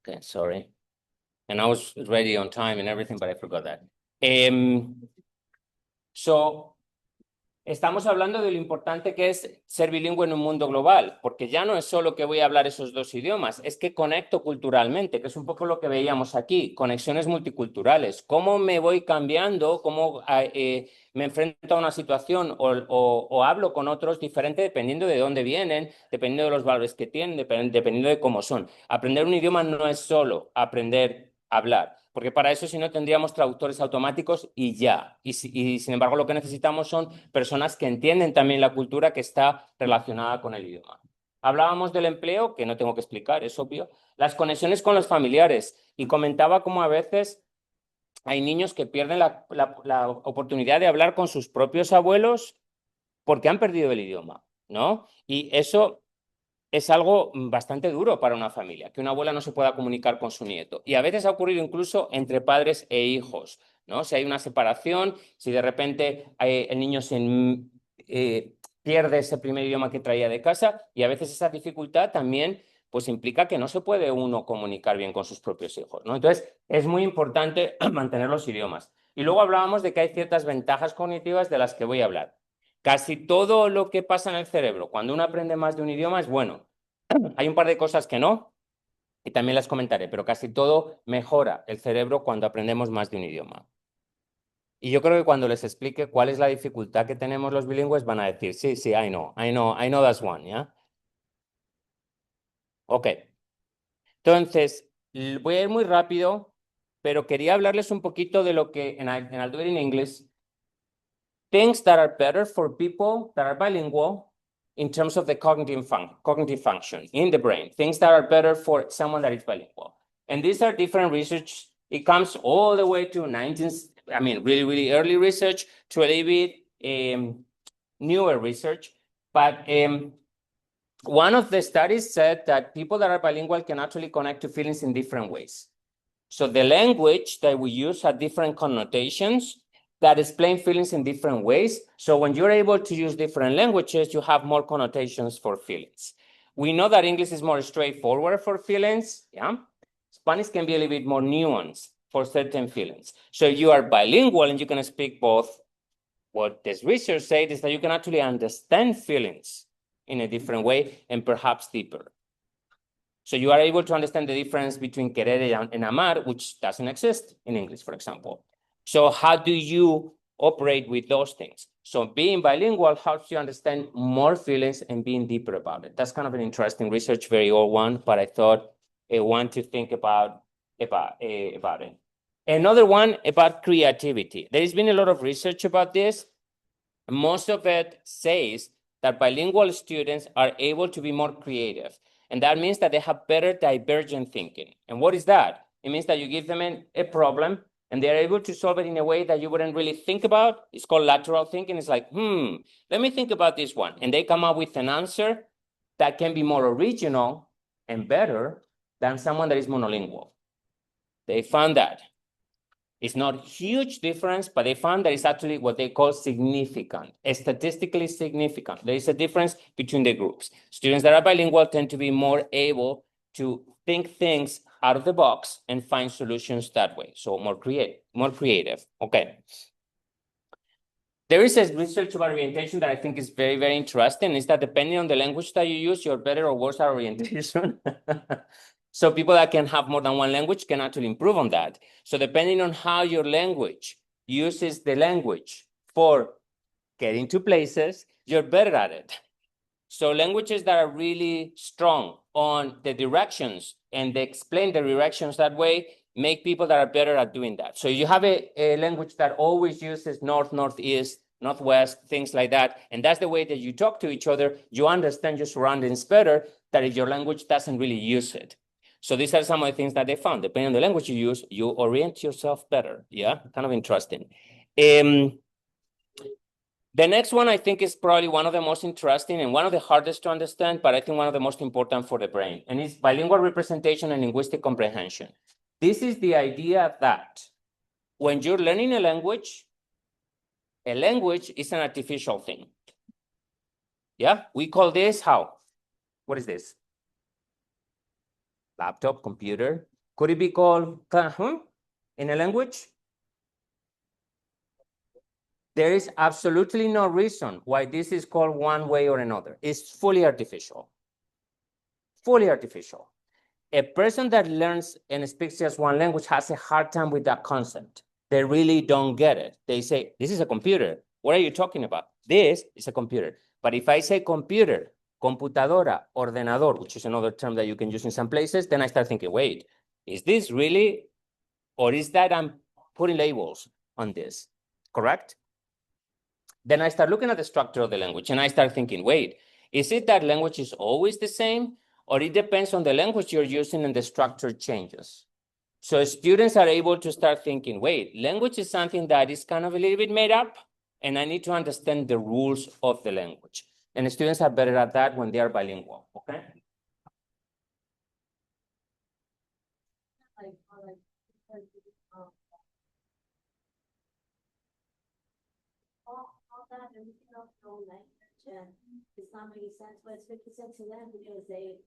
Okay, sorry. And I was ready on time and everything, but I forgot that. Estamos hablando de lo importante que es ser bilingüe en un mundo global, porque ya no es solo que voy a hablar esos dos idiomas, es que conecto culturalmente, que es un poco lo que veíamos aquí, conexiones multiculturales. ¿Cómo me voy cambiando? ¿Cómo me enfrento a una situación o hablo con otros diferente dependiendo de dónde vienen, dependiendo de los valores que tienen, dependiendo de cómo son? Aprender un idioma no es solo aprender a hablar, porque para eso si no tendríamos traductores automáticos y ya. Y sin embargo lo que necesitamos son personas que entienden también la cultura que está relacionada con el idioma. Hablábamos del empleo, que no tengo que explicar, es obvio. Las conexiones con los familiares. Y comentaba cómo a veces hay niños que pierden la oportunidad de hablar con sus propios abuelos porque han perdido el idioma, ¿no? Y eso es algo bastante duro para una familia, que una abuela no se pueda comunicar con su nieto. Y a veces ha ocurrido incluso entre padres e hijos, ¿no? Si hay una separación, si de repente el niño pierde ese primer idioma que traía de casa, y a veces esa dificultad también pues implica que no se puede uno comunicar bien con sus propios hijos, ¿no? Entonces, es muy importante mantener los idiomas. Y luego hablábamos de que hay ciertas ventajas cognitivas de las que voy a hablar. Casi todo lo que pasa en el cerebro cuando uno aprende más de un idioma es bueno. Hay un par de cosas que no, y también las comentaré, pero casi todo mejora el cerebro cuando aprendemos más de un idioma. Y yo creo que cuando les explique cuál es la dificultad que tenemos los bilingües, van a decir, sí, sí, I know that's one, ¿ya? Ok. Entonces, voy a ir muy rápido, pero quería hablarles un poquito de lo que, and I'll do it in English, things that are better for people that are bilingual in terms of the cognitive function in the brain, things that are better for someone that is bilingual. And these are different research. It comes all the way to really, really early research to a little bit newer research. But one of the studies said that people that are bilingual can actually connect to feelings in different ways. So the language that we use had different connotations that explain feelings in different ways. So when you're able to use different languages, you have more connotations for feelings. We know that English is more straightforward for feelings, yeah? Spanish can be a little bit more nuanced for certain feelings. So you are bilingual and you can speak both. What this research said is that you can actually understand feelings in a different way and perhaps deeper. So you are able to understand the difference between querer and amar, which doesn't exist in English, for example. So how do you operate with those things? So being bilingual helps you understand more feelings and being deeper about it. That's kind of an interesting research, very old one, but I thought I want to think about it. Another one about creativity. There has been a lot of research about this. Most of it says that bilingual students are able to be more creative. And that means that they have better divergent thinking. And what is that? It means that you give them a problem and they're able to solve it in a way that you wouldn't really think about. It's called lateral thinking. It's like, let me think about this one. And they come up with an answer that can be more original and better than someone that is monolingual. They found that. It's not huge difference, but they found that it's actually what they call significant, statistically significant. There is a difference between the groups. Students that are bilingual tend to be more able to think things out of the box and find solutions that way. So more creative. Okay. There is a research about orientation that I think is very, very interesting. Is that depending on the language that you use, you're better or worse at orientation. So people that can have more than one language can actually improve on that. So depending on how your language uses the language for getting to places, you're better at it. So languages that are really strong on the directions and they explain the directions that way make people that are better at doing that. So you have a language that always uses north, northeast, northwest, things like that, and that's the way that you talk to each other, you understand your surroundings better than if your language doesn't really use it. So these are some of the things that they found. Depending on the language you use, you orient yourself better. Yeah, kind of interesting. The next one I think is probably one of the most interesting and one of the hardest to understand, but I think one of the most important for the brain, and it's bilingual representation and linguistic comprehension. This is the idea that when you're learning a language is an artificial thing. Yeah, we call this how? What is this? Laptop, computer, Could it be called in a language? There is absolutely no reason why this is called one way or another. It's fully artificial. Fully artificial. A person that learns and speaks just one language has a hard time with that concept. They really don't get it. They say, this is a computer. What are you talking about? This is a computer. But if I say computer, computadora, ordenador, which is another term that you can use in some places, then I start thinking, wait, is this really, or is that I'm putting labels on this, correct? Then I start looking at the structure of the language and I start thinking, wait, is it that language is always the same? Or it depends on the language you're using and the structure changes. So students are able to start thinking, wait, language is something that is kind of a little bit made up, and I need to understand the rules of the language. And the students are better at that when they are bilingual, okay? All that, everything else, no language, and it's not making sense, but it's making sense to them because they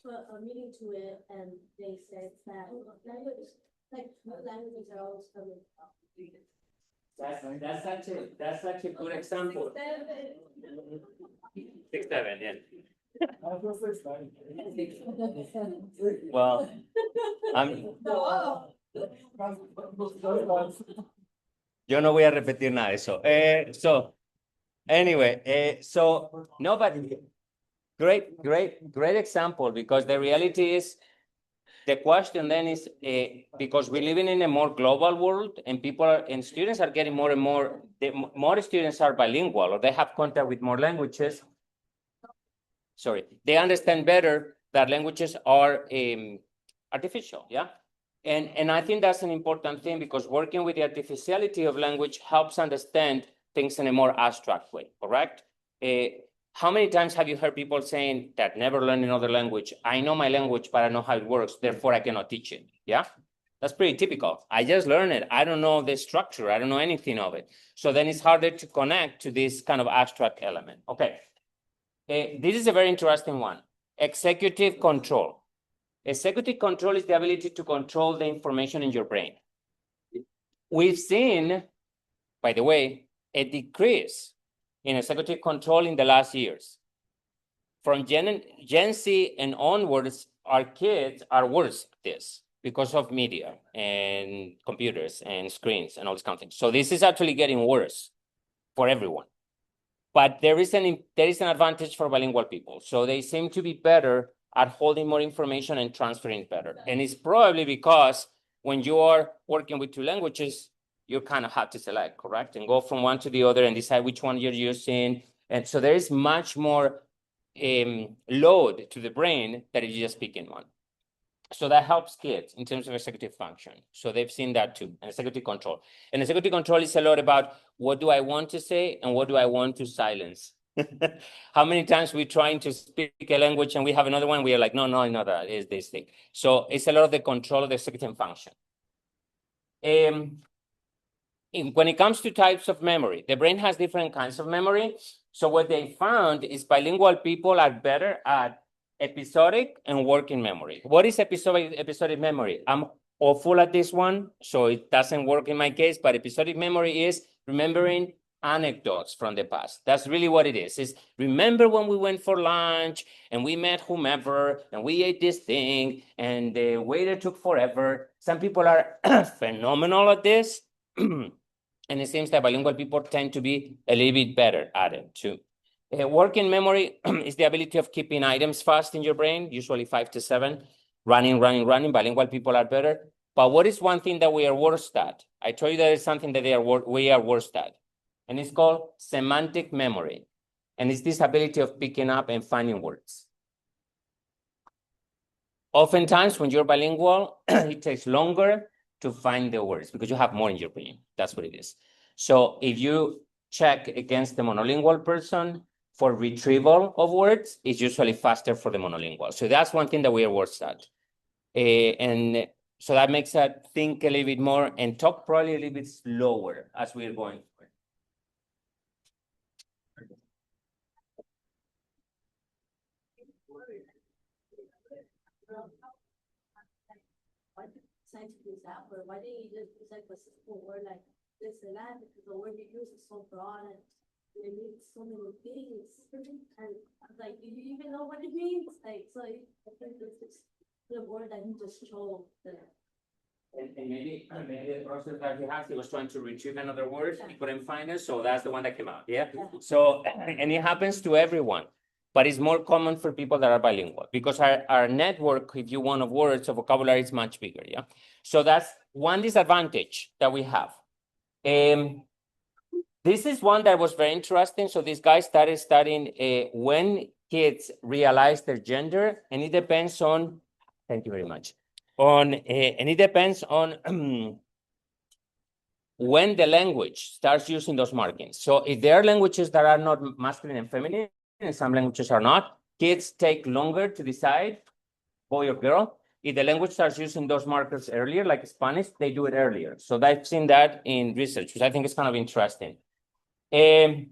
put a meaning to it and they said that language, like new languages are always coming up. That's such a good example. 6, 7, yeah. Well, yo no voy a repetir nada de eso. So anyway, so nobody. Great example, because the reality is, the question then is, because we're living in a more global world and people are, and students are getting more and more, more students are bilingual or they have contact with more languages. Sorry, they understand better that languages are artificial, yeah? And I think that's an important thing, because working with the artificiality of language helps understand things in a more abstract way, correct? How many times have you heard people saying that never learn another language? I know my language, but I know how it works, therefore I cannot teach it, yeah? That's pretty typical. I just learned it. I don't know the structure. I don't know anything of it. So then it's harder to connect to this kind of abstract element. Okay. This is a very interesting one. Executive control. Executive control is the ability to control the information in your brain. We've seen, by the way, a decrease in executive control in the last years. From Gen Z and onwards, our kids are worse at this because of media and computers and screens and all this kind of things. So this is actually getting worse for everyone. But there is an advantage for bilingual people. So they seem to be better at holding more information and transferring better. And it's probably because when you are working with two languages, you kind of have to select, correct? And go from one to the other and decide which one you're using. And so there is much more load to the brain that if you just speak in one. So that helps kids in terms of executive function. So they've seen that too, and executive control. And executive control is a lot about what do I want to say and what do I want to silence. How many times we're trying to speak a language and we have another one, we are like, no, that is this thing. So it's a lot of the control of the executive function. When it comes to types of memory, the brain has different kinds of memory. So what they found is bilingual people are better at episodic and working memory. What is episodic memory? I'm awful at this one, so it doesn't work in my case, but episodic memory is remembering anecdotes from the past. That's really what it is. It's remember when we went for lunch and we met whomever and we ate this thing and the waiter took forever. Some people are phenomenal at this. And it seems that bilingual people tend to be a little bit better at it too. Working memory is the ability of keeping items fast in your brain, usually 5 to 7. Running. Bilingual people are better. But what is one thing that we are worst at? I told you that it's something that we are worst at. And it's called semantic memory. And it's this ability of picking up and finding words. Oftentimes, when you're bilingual, it takes longer to find the words because you have more in your brain. That's what it is. So if you check against the monolingual person for retrieval of words, it's usually faster for the monolingual. So that's one thing that we are worse at. And so that makes us think a little bit more and talk probably a little bit slower as we're going. decide to use that word? Why didn't you just use like a simple word like this and that? Because the word you use is so broad and it means so many things. And I was like, do you even know what it means? Like, so I think this is the word that you just chose there. And maybe the process that he was trying to retrieve another word, he couldn't find it, so that's the one that came out, yeah? So, and it happens to everyone, but it's more common for people that are bilingual, because our network, if you want, of words, of vocabulary is much bigger, yeah? So that's one disadvantage that we have. This is one that was very interesting. So this guy started studying when kids realize their gender, and it depends on, thank you very much, and it depends on when the language starts using those markings. So if there are languages that are not masculine and feminine, and some languages are not, kids take longer to decide, boy or girl. If the language starts using those markers earlier, like Spanish, they do it earlier. So I've seen that in research, which I think is kind of interesting. And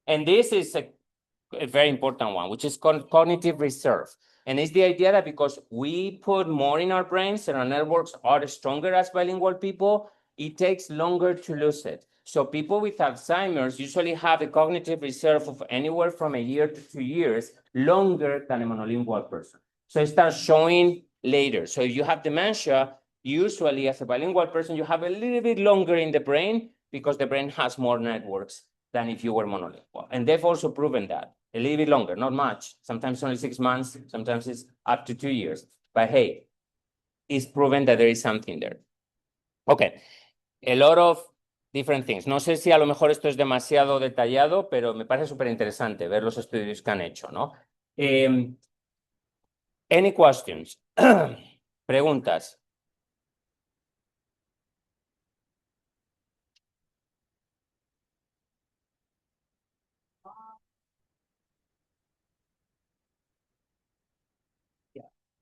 this is a very important one, which is cognitive reserve. And it's the idea that because we put more in our brains and our networks are stronger as bilingual people, it takes longer to lose it. So people with Alzheimer's usually have a cognitive reserve of anywhere from a year to 2 years, longer than a monolingual person. So it starts showing later. So if you have dementia, usually as a bilingual person, you have a little bit longer in the brain because the brain has more networks than if you were monolingual. And they've also proven that. A little bit longer, not much. Sometimes only 6 months, sometimes it's up to 2 years. But hey, it's proven that there is something there. Okay, a lot of different things. No sé si a lo mejor esto es demasiado detallado, pero me parece súper interesante ver los estudios que han hecho, ¿no? Any questions? Preguntas.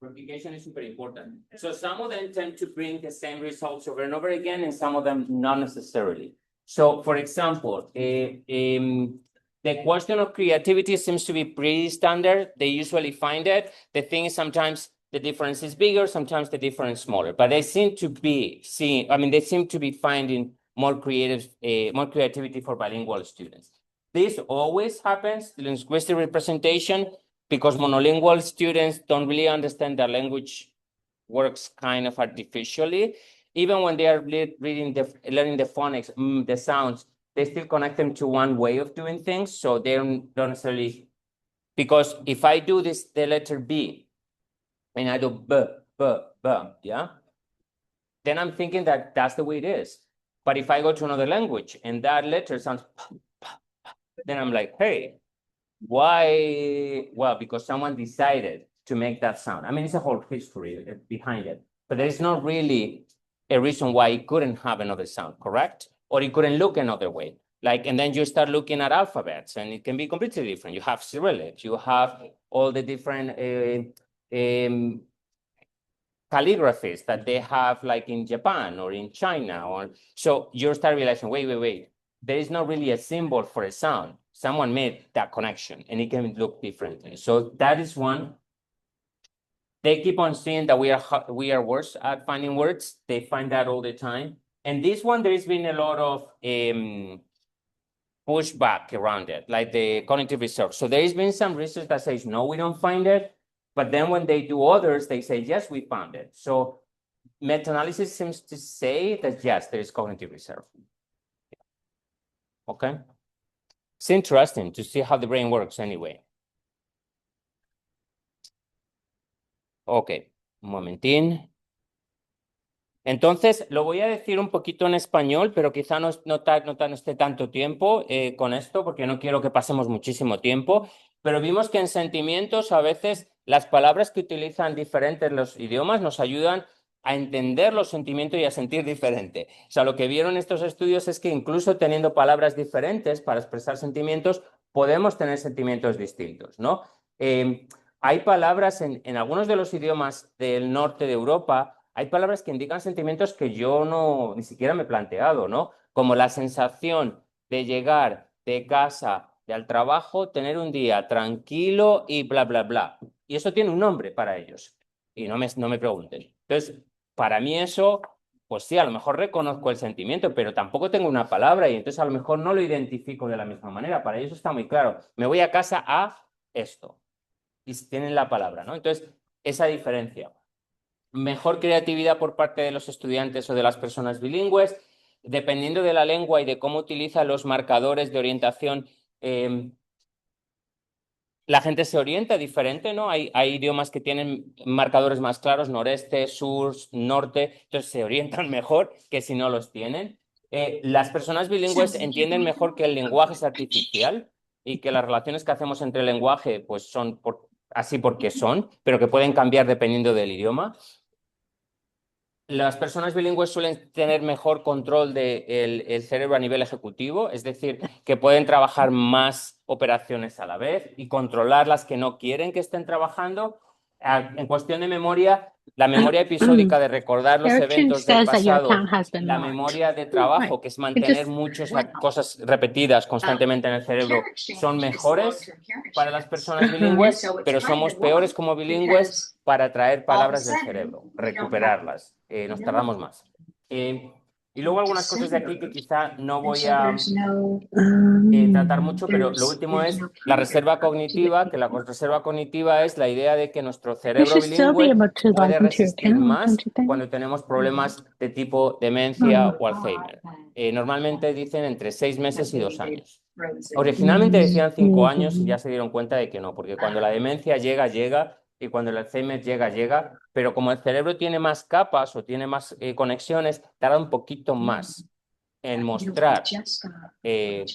Replication is super important. So some of them tend to bring the same results over and over again, and some of them not necessarily. So, for example, the question of creativity seems to be pretty standard. They usually find it. The thing is, sometimes the difference is bigger, sometimes the difference is smaller. But they seem to be they seem to be finding more creativity for bilingual students. This always happens, the linguistic representation, because monolingual students don't really understand that language works kind of artificially. Even when they are learning the phonics, the sounds, they still connect them to one way of doing things. So they don't necessarily, because if I do the letter B and I do B, yeah, then I'm thinking that that's the way it is. But if I go to another language and that letter sounds, then I'm like, hey, why? Well, because someone decided to make that sound. I mean, it's a whole history behind it, but there is not really a reason why it couldn't have another sound, correct? Or it couldn't look another way. Like, and then you start looking at alphabets and it can be completely different. You have Cyrillic, you have all the different calligraphies that they have like in Japan or in China. So you start realizing, wait, there is not really a symbol for a sound. Someone made that connection and it can look differently. So that is one. They keep on seeing that we are worse at finding words. They find that all the time. And this one, there has been a lot of pushback around it, like the cognitive research. So there has been some research that says, no, we don't find it. But then when they do others, they say, yes, we found it. So meta-analysis seems to say that, yes, there is cognitive reserve. Okay. It's interesting to see how the brain works anyway. Ok, un momentín. Entonces, lo voy a decir un poquito en español, pero quizá no esté tanto tiempo con esto, porque no quiero que pasemos muchísimo tiempo. Pero vimos que en sentimientos a veces las palabras que utilizan diferentes los idiomas nos ayudan a entender los sentimientos y a sentir diferente. O sea, lo que vieron estos estudios es que incluso teniendo palabras diferentes para expresar sentimientos, podemos tener sentimientos distintos, ¿no? Hay palabras en algunos de los idiomas del norte de Europa, hay palabras que indican sentimientos que yo ni siquiera me he planteado, ¿no? Como la sensación de llegar de casa, al trabajo, tener un día tranquilo y bla, bla, bla. Y eso tiene un nombre para ellos. Y no me pregunten. Entonces, para mí eso, pues sí, a lo mejor reconozco el sentimiento, pero tampoco tengo una palabra y entonces a lo mejor no lo identifico de la misma manera. Para ellos está muy claro. Me voy a casa a esto. Y tienen la palabra, ¿no? Entonces, esa diferencia. Mejor creatividad por parte de los estudiantes o de las personas bilingües, dependiendo de la lengua y de cómo utilizan los marcadores de orientación. La gente se orienta diferente, ¿no? Hay idiomas que tienen marcadores más claros, noreste, sur, norte, entonces se orientan mejor que si no los tienen. Las personas bilingües entienden mejor que el lenguaje es artificial y que las relaciones que hacemos entre el lenguaje pues son así porque son, pero que pueden cambiar dependiendo del idioma. Las personas bilingües suelen tener mejor control del cerebro a nivel ejecutivo, es decir, que pueden trabajar más operaciones a la vez y controlar las que no quieren que estén trabajando. En cuestión de memoria, la memoria episódica de recordar los eventos del pasado, la memoria de trabajo, que es mantener muchas cosas repetidas constantemente en el cerebro, son mejores para las personas bilingües, pero somos peores como bilingües para traer palabras del cerebro, recuperarlas. Nos tardamos más. Y luego algunas cosas de aquí que quizá no voy a tratar mucho, pero lo último es la reserva cognitiva, que la reserva cognitiva es la idea de que nuestro cerebro bilingüe puede resistir más cuando tenemos problemas de tipo demencia o Alzheimer. Normalmente dicen entre 6 meses y 2 años. Originalmente decían 5 años y ya se dieron cuenta de que no, porque cuando la demencia llega, llega, y cuando el Alzheimer llega, llega, pero como el cerebro tiene más capas o tiene más conexiones, tarda un poquito más en mostrar que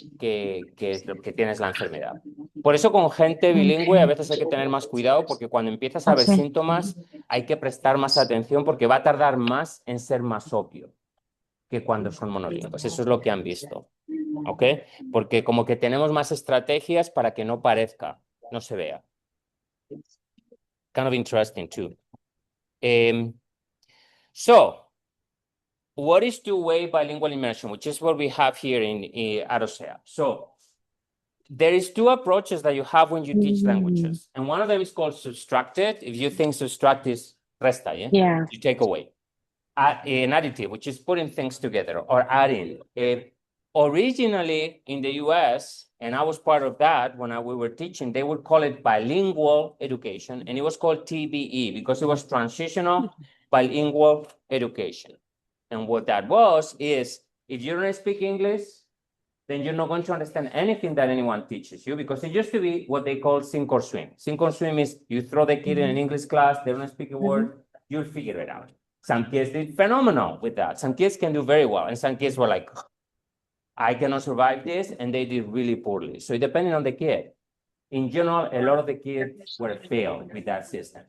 tienes la enfermedad. Por eso con gente bilingüe a veces hay que tener más cuidado porque cuando empiezas a ver síntomas hay que prestar más atención porque va a tardar más en ser más obvio que cuando son monolingües. Eso es lo que han visto. ¿Ok? Porque como que tenemos más estrategias para que no parezca, no se vea. Kind of interesting too. So, what is two-way bilingual immersion, which is what we have here at OSEA? So, there is two approaches that you have when you teach languages. And one of them is called subtracted. If you think subtract is resta, Yeah. you take away. An additive, which is putting things together or adding. Originally in the US, and I was part of that when we were teaching, they would call it bilingual education, and it was called TBE because it was transitional bilingual education. And what that was is, if you don't speak English, then you're not going to understand anything that anyone teaches you because it used to be what they call sink or swim. Sink or swim is you throw the kid in an English class, they don't speak a word, you'll figure it out. Some kids did phenomenal with that. Some kids can do very well, and some kids were like, I cannot survive this, and they did really poorly. So depending on the kid. In general, a lot of the kids were failed with that system.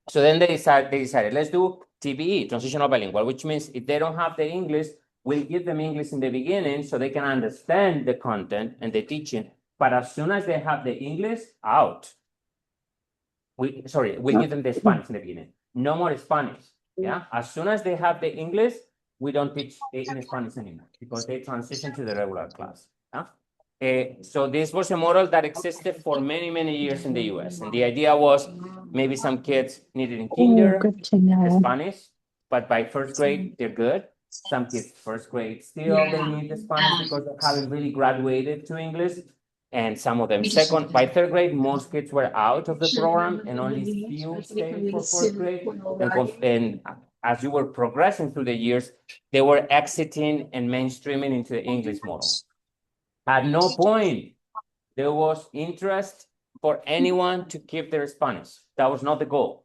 So then they decided, let's do TBE, transitional bilingual, which means if they don't have the English, we'll give them English in the beginning so they can understand the content and the teaching. But as soon as they have the English out, we'll give them the Spanish in the beginning. No more Spanish. Yeah. As soon as they have the English, we don't teach in Spanish anymore because they transition to the regular class. So this was a model that existed for many, many years in the US. And the idea was maybe some kids needed in kinder Spanish, but by first grade, they're good. Some kids first grade still they need the Spanish because they haven't really graduated to English. And some of them by third grade, most kids were out of the program and only few stayed for fourth grade. And as you were progressing through the years, they were exiting and mainstreaming into the English model. At no point there was interest for anyone to keep their Spanish. That was not the goal.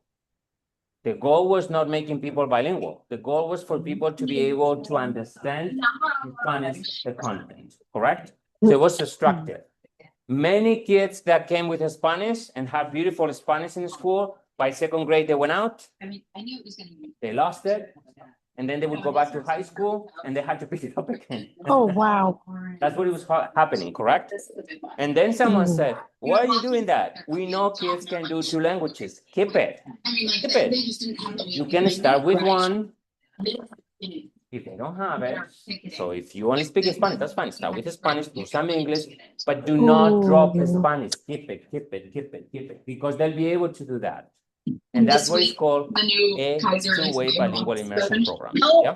The goal was not making people bilingual. The goal was for people to be able to understand in Spanish the content, correct? So it was destructive. Many kids that came with Spanish and had beautiful Spanish in school, by second grade, they went out. I mean, I knew it was going to be. They lost it. And then they would go back to high school and they had to pick it up again. Oh, wow. That's what was happening, correct? And then someone said, why are you doing that? We know kids can do 2 languages. Keep it. I mean, like, Keep it. they just didn't have the. You can start with one. You If they don't have it, so if you only speak Spanish, that's fine. Start with Spanish, do some English, but do not drop the Spanish. Keep it, keep it, keep it, keep it, because they'll be able to do that. And This that's what it's week, called the new a Kaiser is two-way way bilingual more immersion expensive. program. No. Yeah,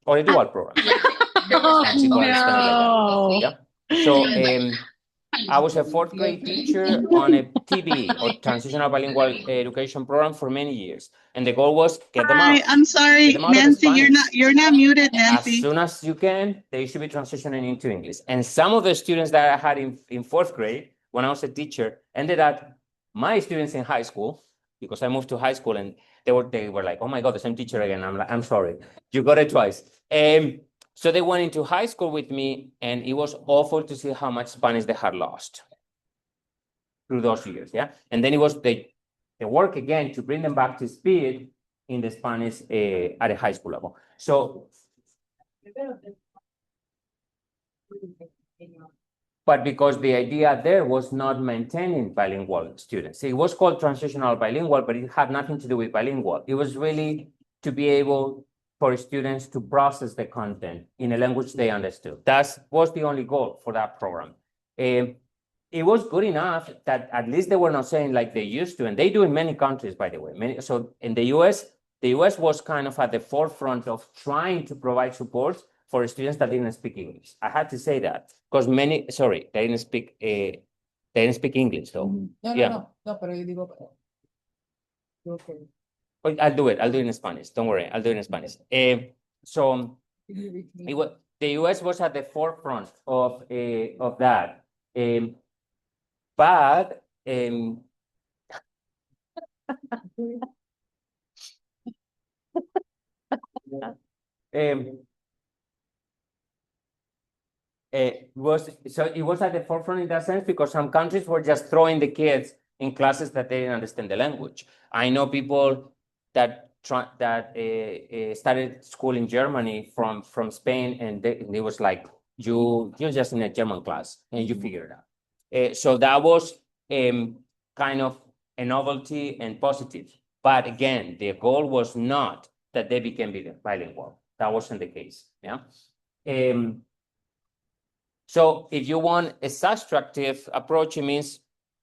or a dual program. Yeah, Some people understand it like that. no. Yeah. So I was a fourth grade teacher on a TBE or Transitional Bilingual Education Program for many years, and the goal was get them Hi, out. I'm sorry, Get them out of Nancy, Spanish. you're not muted, As Nancy. soon as you can, they should be transitioning into English. And some of the students that I had in fourth grade, when I was a teacher, ended up my students in high school, because I moved to high school and they were like, oh my God, the same teacher again. I'm like, I'm sorry, you got it twice. So they went into high school with me, and it was awful to see how much Spanish they had lost through those years. Yeah. And then it was the work again to bring them back to speed in the Spanish at a high school level. So, but because the idea there was not maintaining bilingual students. It was called transitional bilingual, but it had nothing to do with bilingual. It was really to be able for students to process the content in a language they understood. That was the only goal for that program. It was good enough that at least they were not saying like they used to, and they do in many countries, by the way. So in the US was kind of at the forefront of trying to provide support for students that didn't speak English. I had to say that because they didn't speak English though. No, Yeah. no, pero yo digo, okay. I'll do it in Spanish. Don't worry, I'll do it in Spanish. So the US was at the forefront of that. But it was at the forefront in that sense because some countries were just throwing the kids in classes that they didn't understand the language. I know people that started school in Germany from Spain, and it was like you're just in a German class and you figure it out. So that was kind of a novelty and positive. But again, the goal was not that they became bilingual. That wasn't the case. Yeah. So if you want a subtractive approach, it means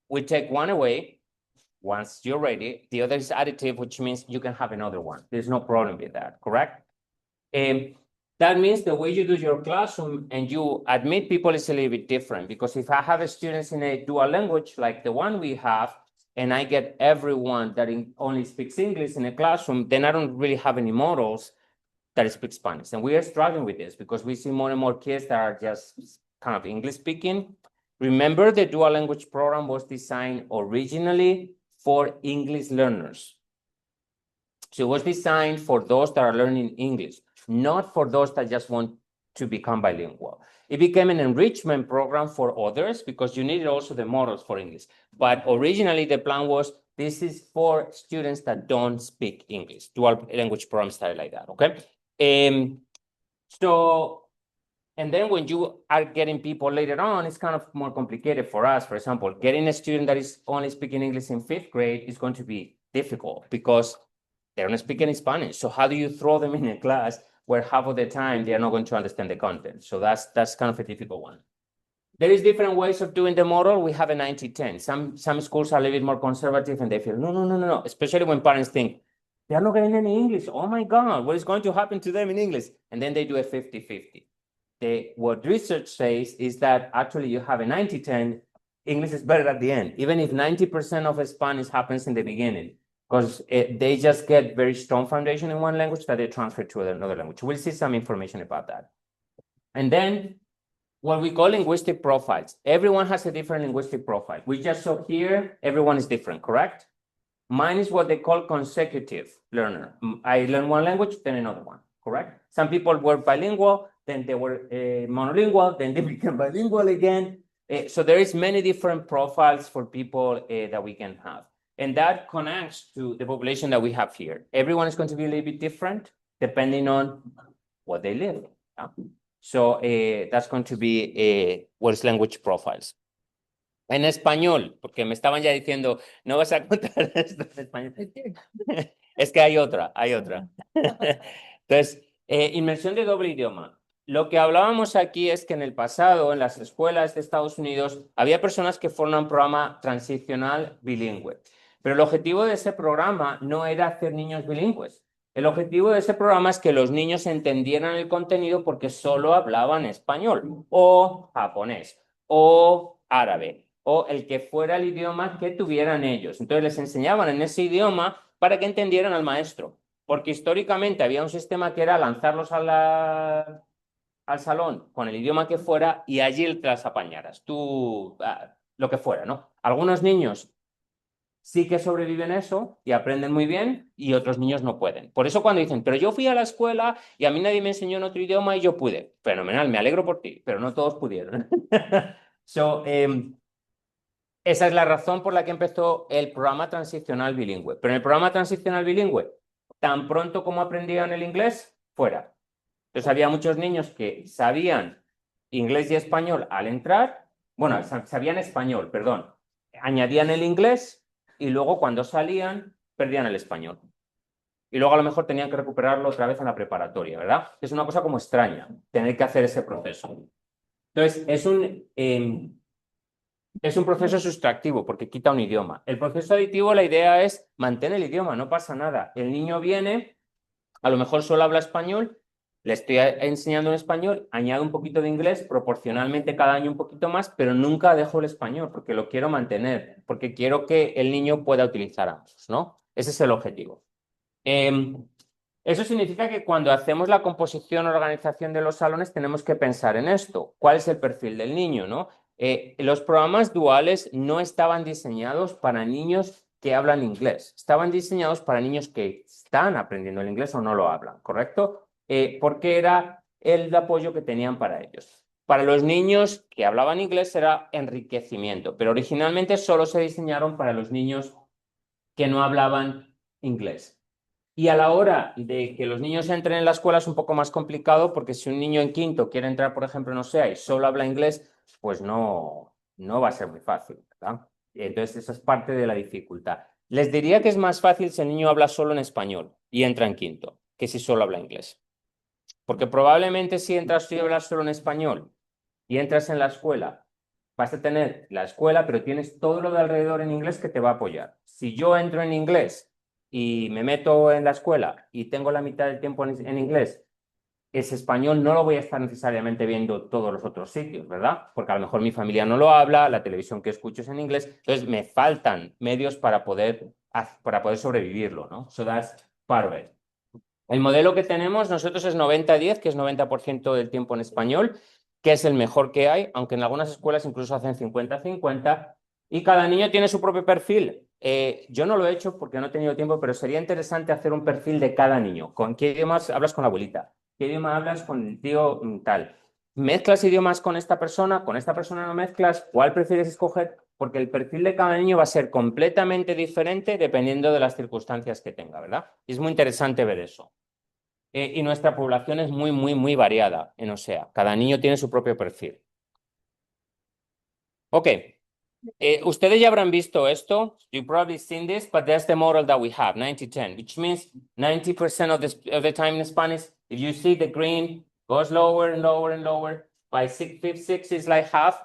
we take one away once you're ready. The other is additive, which means you can have another one. There's no problem with that, correct? That means the way you do your classroom and you admit people is a little bit different, because if I have a students in a dual language like the one we have, and I get everyone that only speaks English in a classroom, then I don't really have any models that speak Spanish. And we are struggling with this because we see more and more kids that are just kind of English speaking. Remember, the dual language program was designed originally for English learners. So it was designed for those that are learning English, not for those that just want to become bilingual. It became an enrichment program for others because you needed also the models for English. But originally the plan was, this is for students that don't speak English. Dual language program started like that, okay? And then when you are getting people later on, it's kind of more complicated for us. For example, getting a student that is only speaking English in 5th grade is going to be difficult because they're not speaking Spanish. So how do you throw them in a class where half of the time they are not going to understand the content? So that's kind of a difficult one. There is different ways of doing the model. We have a 90-10. Some schools are a little bit more conservative and they feel, no. Especially when parents think, they're not getting any English. Oh my God, what is going to happen to them in English? And then they do a 50-50. What research says is that actually you have a 90-10, English is better at the end, even if 90% of Spanish happens in the beginning, because they just get very strong foundation in one language that they transfer to another language. We'll see some information about that. And then what we call linguistic profiles. Everyone has a different linguistic profile. We just saw here, everyone is different, correct? Mine is what they call consecutive learner. I learn one language, then another one, correct? Some people were bilingual, then they were monolingual, then they became bilingual again. So there is many different profiles for people that we can have. And that connects to the population that we have here. Everyone is going to be a little bit different depending on what they live. So that's going to be what is language profiles. En español, porque me estaban ya diciendo, no vas a contar esto en español. Es que hay otra. Entonces, inmersión de doble idioma. Lo que hablábamos aquí es que en el pasado, en las escuelas de Estados Unidos, había personas que forman un programa transicional bilingüe. Pero el objetivo de ese programa no era hacer niños bilingües. El objetivo de ese programa es que los niños entendieran el contenido porque solo hablaban español o japonés o árabe o el que fuera el idioma que tuvieran ellos. Entonces les enseñaban en ese idioma para que entendieran al maestro, porque históricamente había un sistema que era lanzarlos al salón con el idioma que fuera y allí te las apañaras, tú lo que fuera, ¿no? Algunos niños sí que sobreviven eso y aprenden muy bien y otros niños no pueden. Por eso cuando dicen, pero yo fui a la escuela y a mí nadie me enseñó en otro idioma y yo pude. Fenomenal, me alegro por ti, pero no todos pudieron. Esa es la razón por la que empezó el programa transicional bilingüe. Pero en el programa transicional bilingüe, tan pronto como aprendían el inglés, fuera. Entonces había muchos niños que sabían inglés y español al entrar, bueno, sabían español, perdón, añadían el inglés y luego cuando salían perdían el español. Y luego a lo mejor tenían que recuperarlo otra vez en la preparatoria, ¿verdad? Es una cosa como extraña tener que hacer ese proceso. Entonces, es un proceso sustractivo porque quita un idioma. El proceso aditivo, la idea es mantener el idioma, no pasa nada. El niño viene, a lo mejor solo habla español, le estoy enseñando en español, añado un poquito de inglés, proporcionalmente cada año un poquito más, pero nunca dejo el español porque lo quiero mantener, porque quiero que el niño pueda utilizar ambos, ¿no? Ese es el objetivo. Eso significa que cuando hacemos la composición o organización de los salones tenemos que pensar en esto. ¿Cuál es el perfil del niño, no? Los programas duales no estaban diseñados para niños que hablan inglés. Estaban diseñados para niños que están aprendiendo el inglés o no lo hablan, ¿correcto? Porque era el apoyo que tenían para ellos. Para los niños que hablaban inglés era enriquecimiento, pero originalmente solo se diseñaron para los niños que no hablaban inglés. Y a la hora de que los niños entren en la escuela es un poco más complicado porque si un niño en quinto quiere entrar, por ejemplo, no sé, y solo habla inglés, pues no va a ser muy fácil, ¿verdad? Entonces, esa es parte de la dificultad. Les diría que es más fácil si el niño habla solo en español y entra en quinto, que si solo habla inglés. Porque probablemente si entras y hablas solo en español y entras en la escuela, vas a tener la escuela, pero tienes todo lo de alrededor en inglés que te va a apoyar. Si yo entro en inglés y me meto en la escuela y tengo la mitad del tiempo en inglés, ese español no lo voy a estar necesariamente viendo todos los otros sitios, ¿verdad? Porque a lo mejor mi familia no lo habla, la televisión que escucho es en inglés, entonces me faltan medios para poder sobrevivirlo, ¿no? So that's part of it. El modelo que tenemos nosotros es 90-10, que es 90% del tiempo en español, que es el mejor que hay, aunque en algunas escuelas incluso hacen 50-50, y cada niño tiene su propio perfil. Yo no lo he hecho porque no he tenido tiempo, pero sería interesante hacer un perfil de cada niño. ¿Con qué idiomas hablas con la abuelita? ¿Qué idioma hablas con el tío tal? ¿Mezclas idiomas con esta persona? ¿Con esta persona no mezclas? ¿Cuál prefieres escoger? Porque el perfil de cada niño va a ser completamente diferente dependiendo de las circunstancias que tenga, ¿verdad? Y es muy interesante ver eso. Y nuestra población es muy, muy, muy variada en OSEA. Cada niño tiene su propio perfil. Ok. Ustedes ya habrán visto esto. You've probably seen this, but that's the model that we have, 90-10, which means 90% of the time in Spanish, if you see the green goes lower and lower and lower, by six is like half.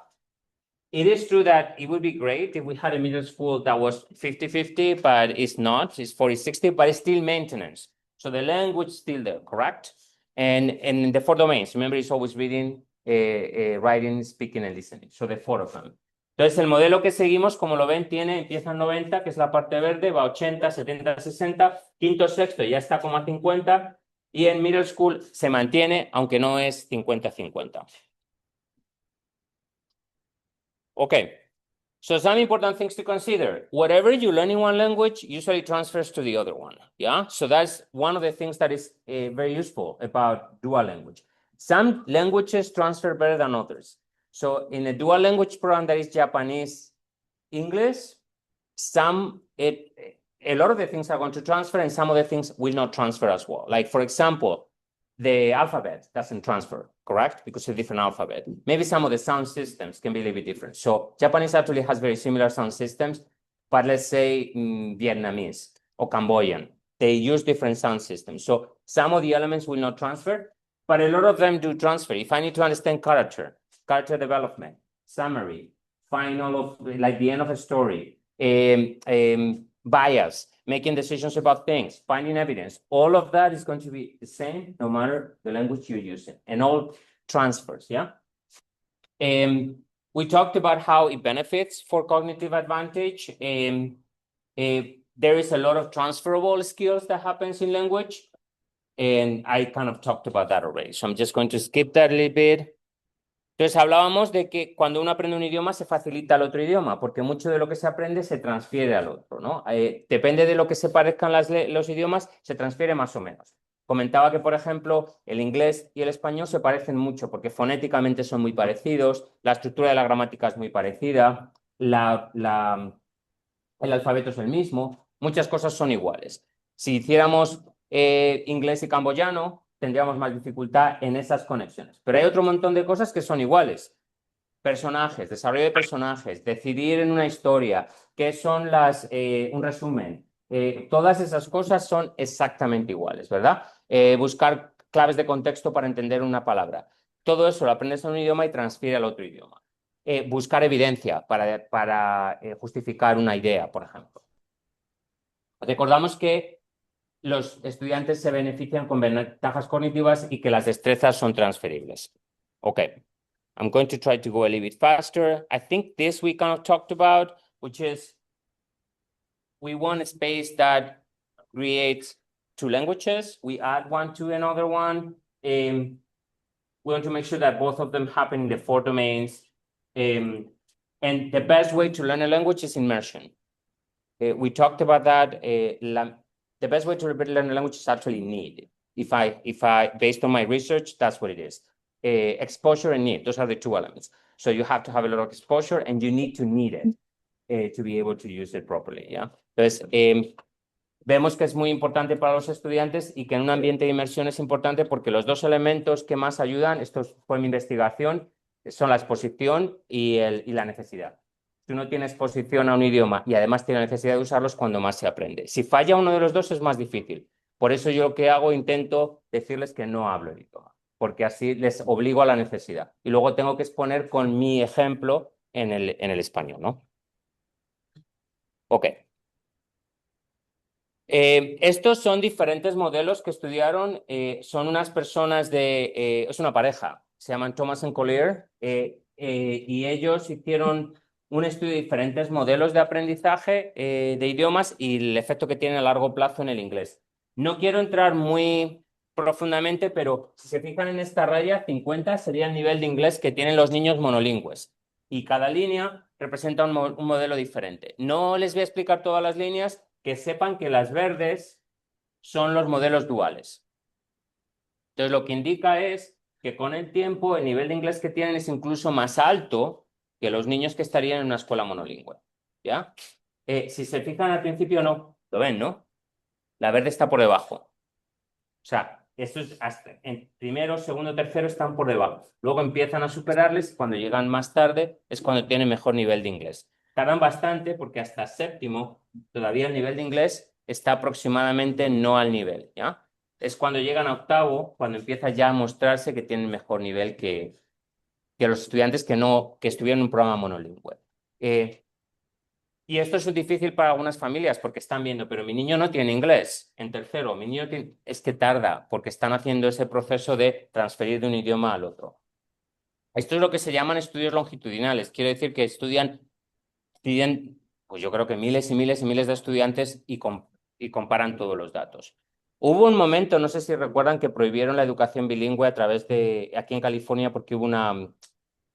It is true that it would be great if we had a middle school that was 50-50, but it's not. It's 40-60, but it's still maintenance. So the language is still there, correct? And the four domains, remember, it's always reading, writing, speaking, and listening. So the four of them. Entonces, el modelo que seguimos, como lo ven, empieza en 90, que es la parte verde, va a 80, 70, 60, quinto, sexto ya está como a 50, y en middle school se mantiene, aunque no es 50-50. Okay. So some important things to consider. Whatever you learn in one language usually transfers to the other one. Yeah. So that's one of the things that is very useful about dual language. Some languages transfer better than others. So in a dual language program that is Japanese, English, a lot of the things are going to transfer and some of the things will not transfer as well. Like, for example, the alphabet doesn't transfer, correct? Because it's a different alphabet. Maybe some of the sound systems can be a little bit different. So Japanese actually has very similar sound systems, but let's say Vietnamese or Cambodian, they use different sound systems. So some of the elements will not transfer, but a lot of them do transfer. If I need to understand character development, summary, final of like the end of a story, bias, making decisions about things, finding evidence. All of that is going to be the same no matter the language you're using, and all transfers, yeah? We talked about how it benefits for cognitive advantage. There is a lot of transferable skills that happens in language, and I kind of talked about that already. So I'm just going to skip that a little bit. Entonces hablábamos de que cuando uno aprende un idioma se facilita el otro idioma, porque mucho de lo que se aprende se transfiere al otro, ¿no? Depende de lo que se parezcan los idiomas, se transfiere más o menos. Comentaba que, por ejemplo, el inglés y el español se parecen mucho porque fonéticamente son muy parecidos, la estructura de la gramática es muy parecida, el alfabeto es el mismo, muchas cosas son iguales. Si hiciéramos inglés y camboyano, tendríamos más dificultad en esas conexiones. Pero hay otro montón de cosas que son iguales. Personajes, desarrollo de personajes, decidir en una historia, qué son un resumen. Todas esas cosas son exactamente iguales, ¿verdad? Buscar claves de contexto para entender una palabra. Todo eso lo aprendes en un idioma y transfiere al otro idioma. Buscar evidencia para justificar una idea, por ejemplo. Recordamos que los estudiantes se benefician con ventajas cognitivas y que las destrezas son transferibles. Okay, I'm going to try to go a little bit faster. I think this we kind of talked about, which is we want a space that creates two languages. We add one to another one. We want to make sure that both of them happen in the 4 domains. And the best way to learn a language is immersion. We talked about that. The best way to learn a language is actually need. If I, based on my research, that's what it is. Exposure and need, those are the 2 elements. So you have to have a lot of exposure and you need it to be able to use it properly, yeah? Entonces, vemos que es muy importante para los estudiantes y que en un ambiente de inmersión es importante porque los 2 elementos que más ayudan, esto fue mi investigación, son la exposición y la necesidad. Si uno tiene exposición a un idioma y además tiene la necesidad de usarlos, cuando más se aprende. Si falla uno de los 2 es más difícil. Por eso yo lo que hago, intento decirles que no hablo el idioma, porque así les obligo a la necesidad. Y luego tengo que exponer con mi ejemplo en el español, ¿no? Ok. Estos son diferentes modelos que estudiaron. Son unas personas es una pareja, se llaman Thomas and Collier, y ellos hicieron un estudio de diferentes modelos de aprendizaje de idiomas y el efecto que tiene a largo plazo en el inglés. No quiero entrar muy profundamente, pero si se fijan en esta raya, 50 sería el nivel de inglés que tienen los niños monolingües. Y cada línea representa un modelo diferente. No les voy a explicar todas las líneas, que sepan que las verdes son los modelos duales. Entonces, lo que indica es que con el tiempo el nivel de inglés que tienen es incluso más alto que los niños que estarían en una escuela monolingüe, ¿ya? Si se fijan al principio, no. ¿Lo ven, no? La verde está por debajo. O sea, esto es hasta en primero, segundo, tercero están por debajo. Luego empiezan a superarles. Cuando llegan más tarde es cuando tienen mejor nivel de inglés. Tardan bastante porque hasta séptimo todavía el nivel de inglés está aproximadamente no al nivel, ¿ya? Es cuando llegan a octavo, cuando empieza ya a mostrarse que tienen mejor nivel que los estudiantes que estuvieron en un programa monolingüe. Y esto es difícil para algunas familias porque están viendo, pero mi niño no tiene inglés en tercero, mi niño es que tarda porque están haciendo ese proceso de transferir de un idioma al otro. Esto es lo que se llaman estudios longitudinales. Quiere decir que estudian, pues yo creo que miles y miles y miles de estudiantes y comparan todos los datos. Hubo un momento, no sé si recuerdan, que prohibieron la educación bilingüe a través de, aquí en California, porque hubo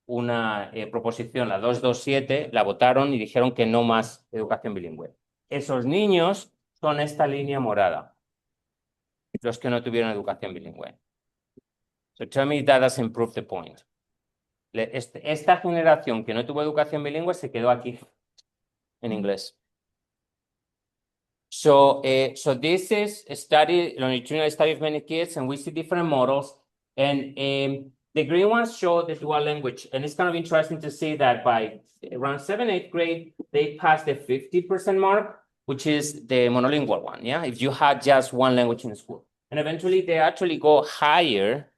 una proposición, la 227, la votaron y dijeron que no más educación bilingüe. Esos niños son esta línea morada, los que no tuvieron educación bilingüe. So tell me that doesn't prove the point. Esta generación que no tuvo educación bilingüe se quedó aquí en inglés. So this is a study, longitudinal study of many kids, and we see different models. And the green ones show the dual language. And it's kind of interesting to see that by around 7th, 8th grade, they pass the 50% mark, which is the monolingual one, yeah? If you had just one language in school. And eventually they actually go higher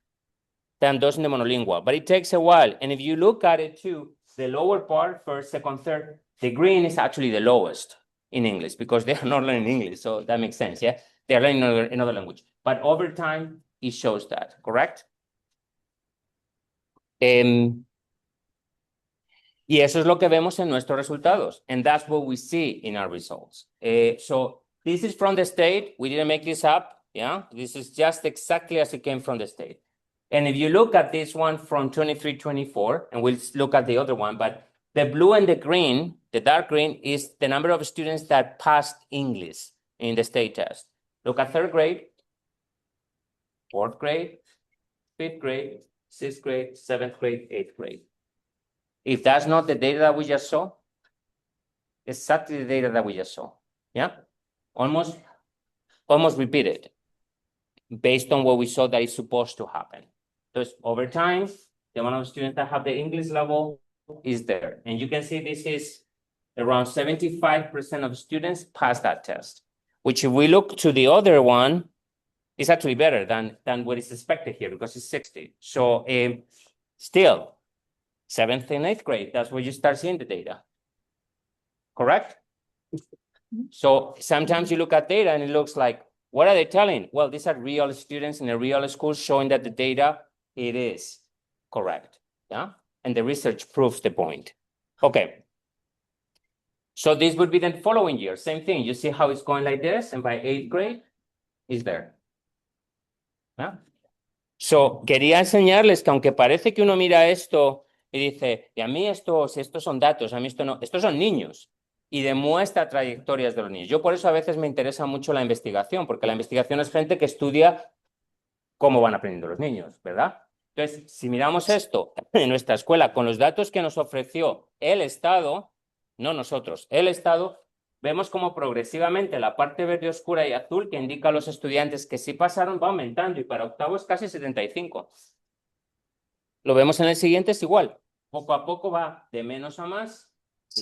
than those in the monolingual, but it takes a while. And if you look at it too, the lower part, first, second, third, the green is actually the lowest. in English because they are not learning English. So that makes sense, yeah? They are learning another language. But over time, it shows that, correct? Y eso es lo que vemos en nuestros resultados. And that's what we see in our results. So this is from the state. We didn't make this up. Yeah, this is just exactly as it came from the state. And if you look at this one from 23-24, and we'll look at the other one, but the blue and the green, the dark green, is the number of students that passed English in the state test. Look at third grade, fourth grade, fifth grade, sixth grade, seventh grade, eighth grade. If that's not the data that we just saw, exactly the data that we just saw, yeah? Almost repeated based on what we saw that is supposed to happen. So over time, the amount of students that have the English level is there. And you can see this is around 75% of students pass that test, which if we look to the other one, is actually better than what is expected here because it's 60. So still, 7th and 8th grade, that's where you start seeing the data. Correct? So sometimes you look at data and it looks like, what are they telling? Well, these are real students in a real school showing that the data, it is correct. Yeah. And the research proves the point. Okay. So this would be the following year. Same thing. You see how it's going like this. And by 8th grade, it's there. Yeah. So quería enseñarles que aunque parece que uno mira esto y dice, y a mí estos son datos, a mí esto no, estos son niños y demuestra trayectorias de los niños. Yo por eso a veces me interesa mucho la investigación, porque la investigación es gente que estudia cómo van aprendiendo los niños, ¿verdad? Entonces, si miramos esto en nuestra escuela con los datos que nos ofreció el Estado, no nosotros, el Estado, vemos como progresivamente la parte verde oscura y azul que indica a los estudiantes que sí pasaron va aumentando y para octavo es casi 75. Lo vemos en el siguiente, es igual. Poco a poco va de menos a más,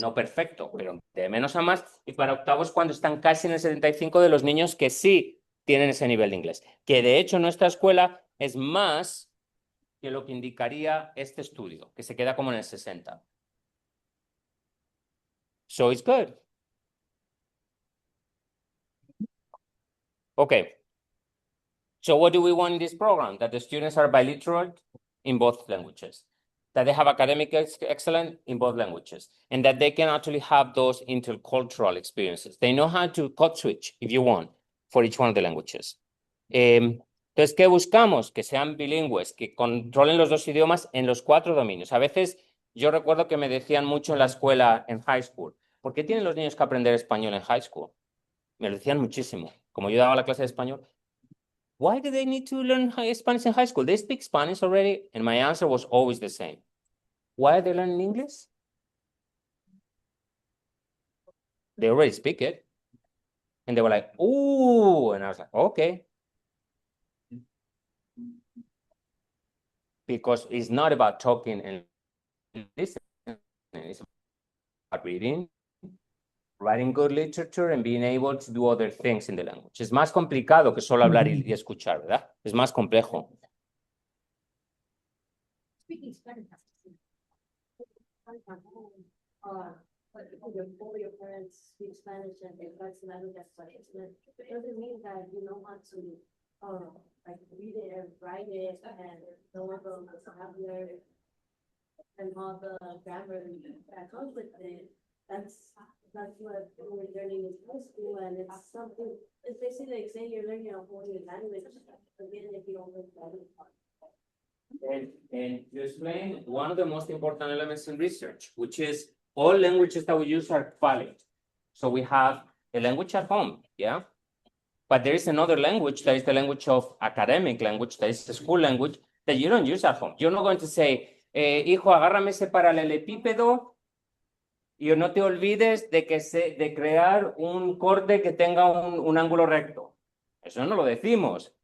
no perfecto, pero de menos a más. Y para octavos cuando están casi en el 75 de los niños que sí tienen ese nivel de inglés. Que de hecho nuestra escuela es más que lo que indicaría este estudio, que se queda como en el 60. So it's good. Okay. So what do we want in this program? That the students are biliterate in both languages, that they have academic excellence in both languages, and that they can actually have those intercultural experiences. They know how to code switch, if you want, for each one of the languages. Entonces, ¿qué buscamos? Que sean bilingües, que controlen los dos idiomas en los 4 dominios. A veces yo recuerdo que me decían mucho en la escuela, en high school, ¿por qué tienen los niños que aprender español en high school? Me lo decían muchísimo. Como yo daba la clase de español, why do they need to learn Spanish in high school? They speak Spanish already. And my answer was always the same. Why are they learning English? They already speak it. And they were like, ooh. And I was like, okay. Because it's not about talking and listening. It's about reading, writing good literature, and being able to do other things in the language. Es más complicado que solo hablar y escuchar, ¿verdad? Es más complejo. Speaking Spanish. But all your parents speak Spanish and they try to language as Spanish. It doesn't mean that you don't want to like read it and write it and know the vocabulary and all the grammar that comes with it. That's what we're learning in high school, and it's something. It's basically like saying you're learning a whole new language again if you don't learn that. And you explain one of the most important elements in research, which is all languages that we use are valid. So we have a language at home, yeah? But there is another language that is the language of academic language, that is the school language, that you don't use at home. You're not going to say, hijo, agárrame ese paralelepípedo y no te olvides de crear un corte que tenga un ángulo recto. Eso no lo decimos.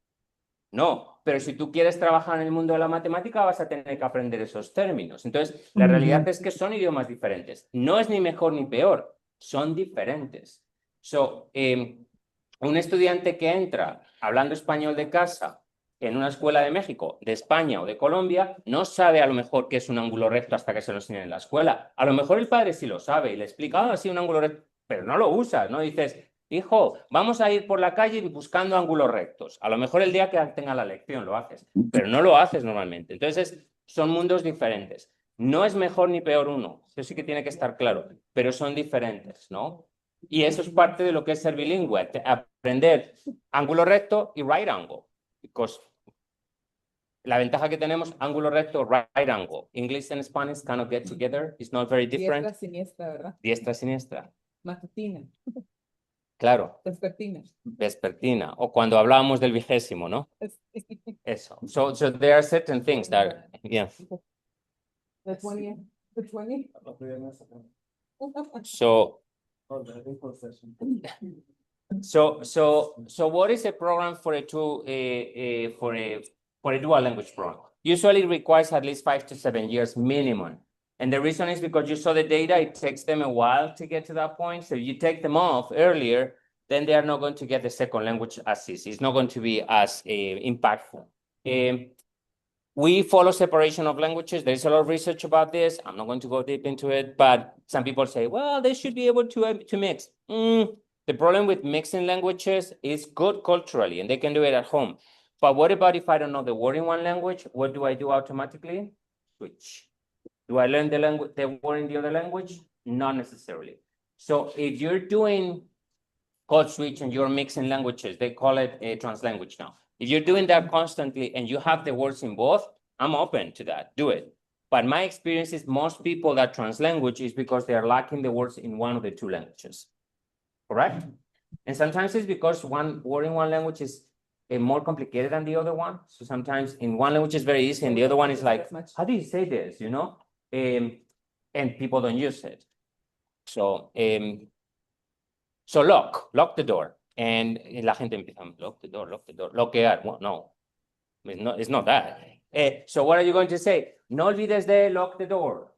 No, pero si tú quieres trabajar en el mundo de la matemática vas a tener que aprender esos términos. Entonces, la realidad es que son idiomas diferentes. No es ni mejor ni peor, son diferentes. So, un estudiante que entra hablando español de casa en una escuela de México, de España o de Colombia, no sabe a lo mejor qué es un ángulo recto hasta que se lo enseñen en la escuela. A lo mejor el padre sí lo sabe y le explica, sí, un ángulo recto, pero no lo usas, ¿no? Dices, hijo, vamos a ir por la calle buscando ángulos rectos. A lo mejor el día que tenga la lección lo haces, pero no lo haces normalmente. Entonces, son mundos diferentes. No es mejor ni peor uno, eso sí que tiene que estar claro, pero son diferentes, ¿no? Y eso es parte de lo que es ser bilingüe, aprender ángulo recto y right angle. Because la ventaja que tenemos, ángulo recto, right angle. English and Spanish cannot get together. It's not very different. Diestra, siniestra, ¿verdad? Diestra, siniestra. Matutina, Claro, vespertina. vespertina. O cuando hablábamos del 20º, ¿no? Eso. So there are certain things that, yeah. The 20th, the 20th. So what is a program for a dual language program? Usually it requires at least 5 to 7 years minimum. And the reason is because you saw the data, it takes them a while to get to that point. So if you take them off earlier, then they are not going to get the second language as easy. It's not going to be as impactful. We follow separation of languages. There is a lot of research about this. I'm not going to go deep into it, but some people say, well, they should be able to mix. The problem with mixing languages is good culturally, and they can do it at home. But what about if I don't know the word in one language? What do I do automatically? Switch. Do I learn the word in the other language? Not necessarily. So if you're doing code switch and you're mixing languages, they call it a translanguage now. If you're doing that constantly and you have the words in both, I'm open to that, do it. But my experience is most people that translanguage is because they are lacking the words in one of the two languages, correct? And sometimes it's because one word in one language is more complicated than the other one. So sometimes in one language is very easy and the other one is like, how do you say this, you know? And people don't use it. So lock the door. And la gente empieza, lock the door, loquear. Well, no, it's not that. So what are you going to say? No olvides de lock the door.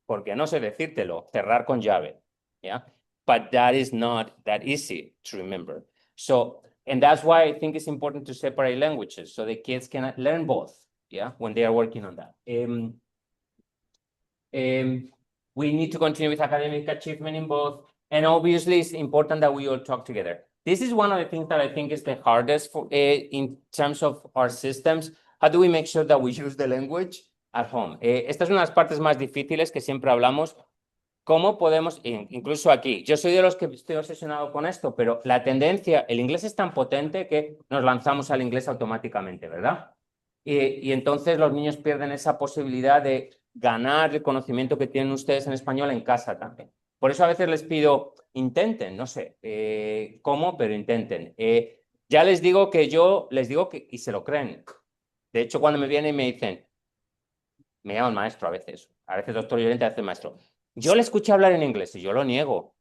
Porque no sé decírtelo, cerrar con llave. Yeah. But that is not that easy to remember. So, and that's why I think it's important to separate languages so the kids can learn both. Yeah. When they are working on that. We need to continue with academic achievement in both. And obviously, it's important that we all talk together. This is one of the things that I think is the hardest for, in terms of our systems. How do we make sure that we use the language at home? Esta es una de las partes más difíciles que siempre hablamos. ¿Cómo podemos, incluso aquí, yo soy de los que estoy obsesionado con esto, pero la tendencia, el inglés es tan potente que nos lanzamos al inglés automáticamente, ¿verdad? Y entonces los niños pierden esa posibilidad de ganar el conocimiento que tienen ustedes en español en casa también. Por eso a veces les pido, intenten, no sé cómo, pero intenten. Ya les digo que y se lo creen. De hecho, cuando me vienen y me dicen, me llaman maestro a veces doctor Llorente, a veces maestro. Yo le escuché hablar en inglés y yo lo niego.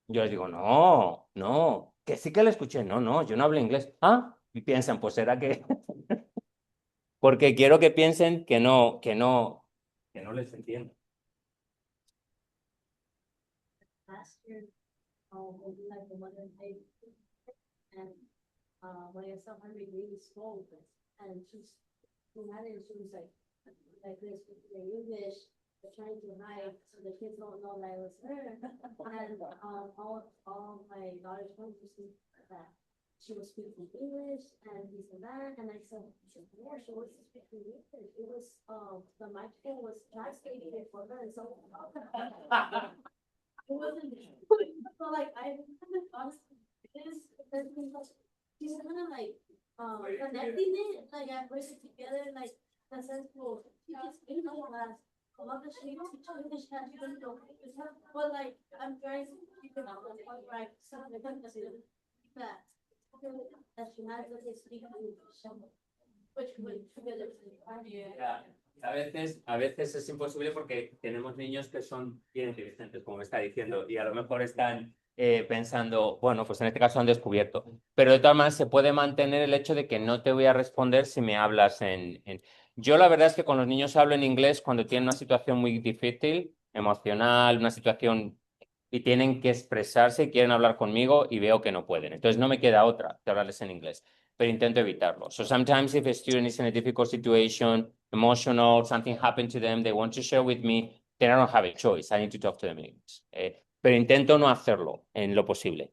Yo les digo, no, que sí que le escuché. No, yo no hablo inglés. Ah, y piensan, pues será que... Porque quiero que piensen que no les entiendo. Last year, we did like the Mother Day, and when I saw her really small, and she had it, she was like this with the English, but trying to hide so the kids don't know that it was her. And all my daughter's friends used to see that she was speaking English and this and that, and I said, yeah, she was speaking English. It was the microphone was translated for her, so it wasn't so like I honestly this she's kind of like connecting it like I put it together like the sense well she just you know as a lot of she teach English that she doesn't know but like I'm trying to keep it out like right something that she has to speak English which would together yeah. A veces es imposible porque tenemos niños que son bien inteligentes, como me está diciendo, y a lo mejor están pensando, bueno, pues en este caso han descubierto. Pero de todas maneras se puede mantener el hecho de que no te voy a responder si me hablas en... Yo la verdad es que con los niños hablo en inglés cuando tienen una situación muy difícil, emocional, una situación y tienen que expresarse y quieren hablar conmigo y veo que no pueden. Entonces no me queda otra que hablarles en inglés, pero intento evitarlo. So sometimes if a student is in a difficult situation, emotional, something happened to them, they want to share with me, then I don't have a choice. I need to talk to them in English. pero intento no hacerlo en lo posible.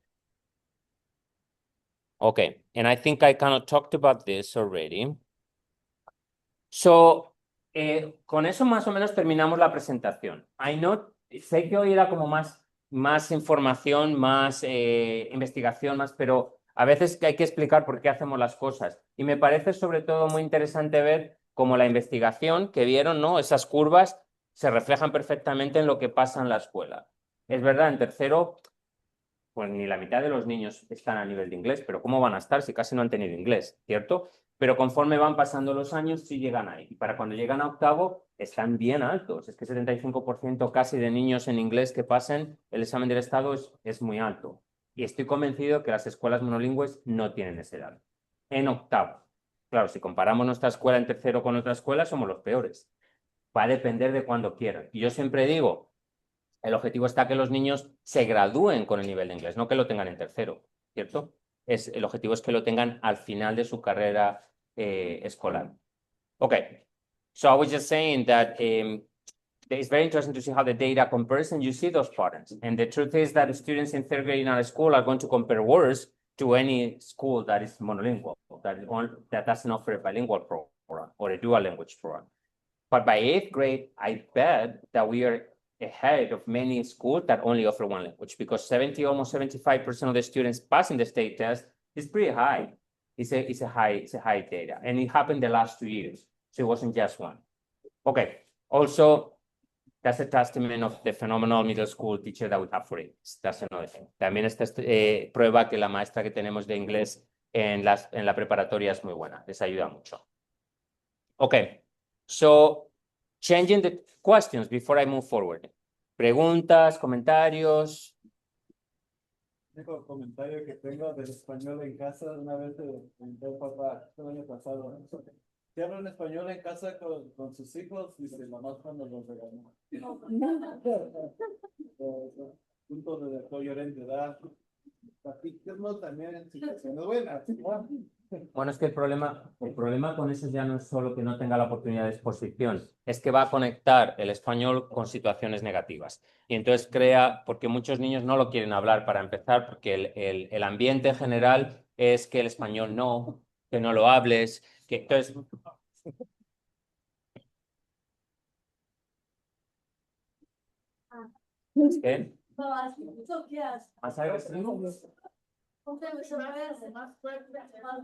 Okay, and I think I kind of talked about this already. So, con eso más o menos terminamos la presentación. Sé que hoy era como más información, más investigación, pero a veces hay que explicar por qué hacemos las cosas. Y me parece sobre todo muy interesante ver cómo la investigación que vieron, ¿no? Esas curvas se reflejan perfectamente en lo que pasa en la escuela. Es verdad, en tercero, pues ni la mitad de los niños están a nivel de inglés, pero ¿cómo van a estar si casi no han tenido inglés, ¿cierto? Pero conforme van pasando los años, sí llegan ahí. Y para cuando llegan a octavo, están bien altos. Es que 75% casi de niños en inglés que pasen el examen del Estado es muy alto. Y estoy convencido que las escuelas monolingües no tienen ese edad. En octavo. Claro, si comparamos nuestra escuela en tercero con otra escuela, somos los peores. Va a depender de cuándo quieran. Y yo siempre digo, el objetivo está que los niños se gradúen con el nivel de inglés, no que lo tengan en tercero, ¿cierto? El objetivo es que lo tengan al final de su carrera escolar. Okay, so I was just saying that it's very interesting to see how the data compares and you see those patterns. And the truth is that students in third grade in our school are going to compare worse to any school that is monolingual, that doesn't offer a bilingual program or a dual language program. But by eighth grade, I bet that we are ahead of many schools that only offer one language because almost 75% of the students passing the state test is pretty high. It's a high data. And it happened the last 2 years. So it wasn't just one. Okay. Also, that's a testament of the phenomenal middle school teacher that we have for English. That's another thing. También esta prueba que la maestra que tenemos de inglés en la preparatoria es muy buena. Les ayuda mucho. Okay. So, changing the questions before I move forward. Preguntas, comentarios. El único comentario que tengo del español en casa, una vez le pregunté al papá el año pasado, ¿no? Si hablan español en casa con sus hijos, dice mamá cuando los regañó. Punto de apoyo de edad. Practiquemos también en situaciones buenas. Bueno, es que el problema con eso ya no es solo que no tenga la oportunidad de exposición, es que va a conectar el español con situaciones negativas. Y entonces porque muchos niños no lo quieren hablar para empezar, porque el ambiente general es que el español no, que no lo hables, que entonces... ¿Qué? ¿Más agresivo? Más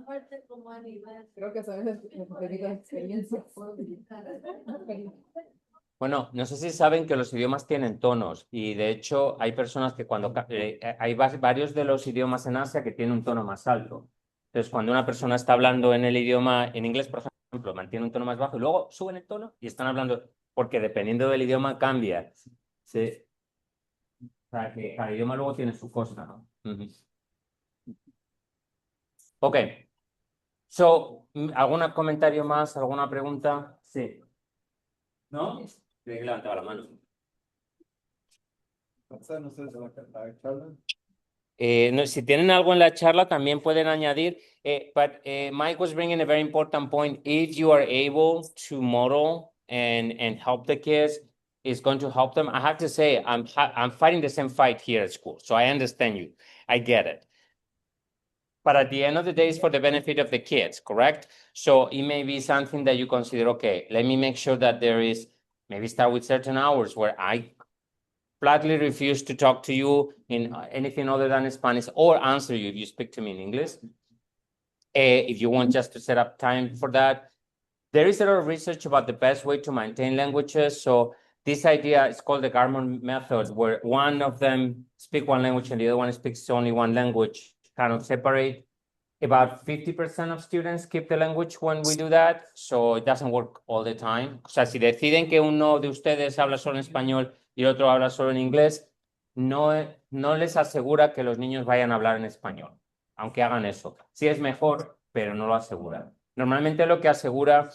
fuerte como en inglés. Creo que sabes de experiencia. Bueno, no sé si saben que los idiomas tienen tonos y de hecho hay personas que hay varios de los idiomas en Asia que tienen un tono más alto. Entonces, cuando una persona está hablando en el idioma, en inglés, por ejemplo, mantiene un tono más bajo y luego suben el tono y están hablando, porque dependiendo del idioma cambia. Sí. O sea, que cada idioma luego tiene su cosa, ¿no? Ok. So, ¿algún comentario más? ¿Alguna pregunta? Sí. ¿No? Creí que levantaba la mano. ¿Pasan ustedes a la charla? No, si tienen algo en la charla, también pueden añadir. But Mike was bringing a very important point. If you are able to model and help the kids, it's going to help them. I have to say, I'm fighting the same fight here at school, so I understand you. I get it. But at the end of the day, it's for the benefit of the kids, correct? So it may be something that you consider, okay, let me make sure that there is, maybe start with certain hours where I flatly refuse to talk to you in anything other than Spanish or answer you if you speak to me in English. If you want just to set up time for that. There is a lot of research about the best way to maintain languages. So this idea is called the Garmon method, where one of them speaks one language and the other one speaks only one language, kind of separate. About 50% of students keep the language when we do that, so it doesn't work all the time. O sea, si deciden que uno de ustedes habla solo en español y el otro habla solo en inglés, no les asegura que los niños vayan a hablar en español, aunque hagan eso. Sí es mejor, pero no lo asegura. Normalmente lo que asegura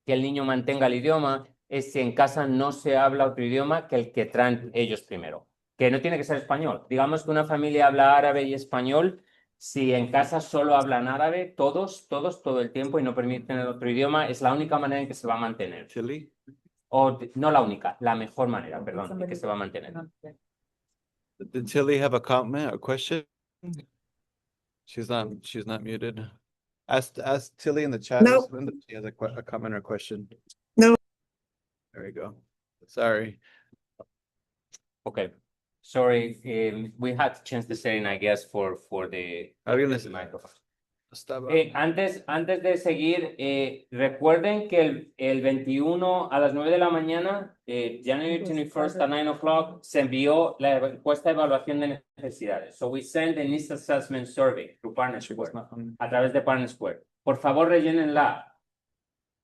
que el niño mantenga el idioma es si en casa no se habla otro idioma que el que traen ellos primero, que no tiene que ser español. Digamos que una familia habla árabe y español. Si en casa solo hablan árabe, todos, todo el tiempo y no permiten el otro idioma, es la única manera en que se va a mantener. Chile. O no la única, la mejor manera, perdón, en que se va a mantener. Did Tilly have a comment or question? She's not muted. Ask Tilly in the chat. No. If she has a comment or question. No. There you go. Sorry. Okay. Sorry, we had to change the setting, I guess, for the Alguien microphone. estaba. Antes de seguir, recuerden que el 21 a las 9 de la mañana, January 21st at 9 o'clock, se envió la encuesta de evaluación de necesidades. So we send the Needs Assessment Survey through Partner Square, a través de Partner Square. Por favor, rellénenla.